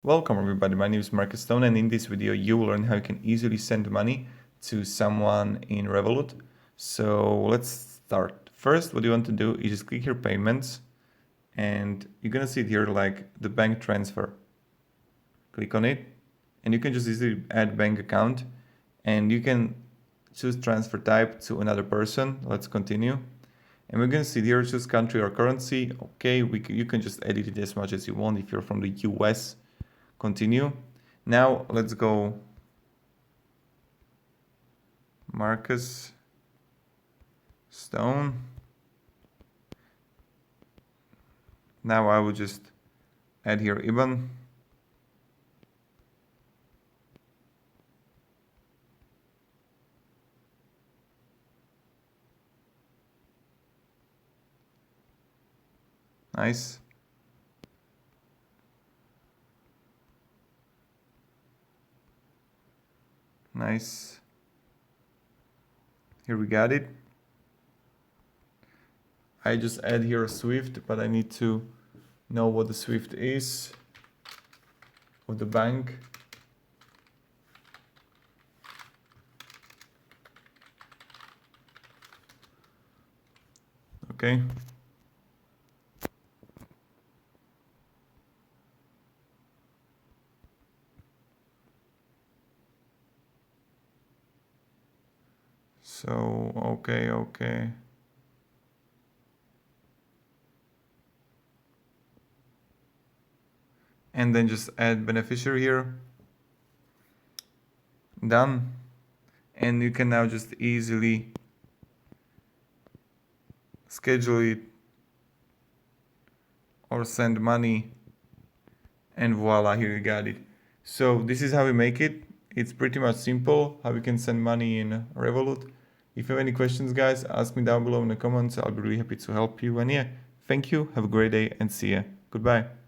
Welcome everybody, my name is Marcus Stone, and in this video you will learn how you can easily send money to someone in Revolut. So let's start. First, what you want to do is just click here payments, and you're gonna see it here like the bank transfer. Click on it and you can just easily add bank account, and you can choose transfer type to another person. Let's continue. And we're going to see here, choose country or currency. Okay, you can just edit it as much as you want if you're from the US. Continue. Now let's go Marcus Stone. Now I will just add here IBAN. Nice. Nice. Here we got it. I just add here a Swift, but I need to know what the Swift is of the bank. Okay. So, okay. And then just add beneficiary here. Done. And you can now just easily schedule it or send money, and voila, here you got it. So this is how we make it. It's pretty much simple how we can send money in Revolut. If you have any questions, guys, ask me down below in the comments. I'll be really happy to help you. And yeah, thank you, have a great day, and see ya. Goodbye.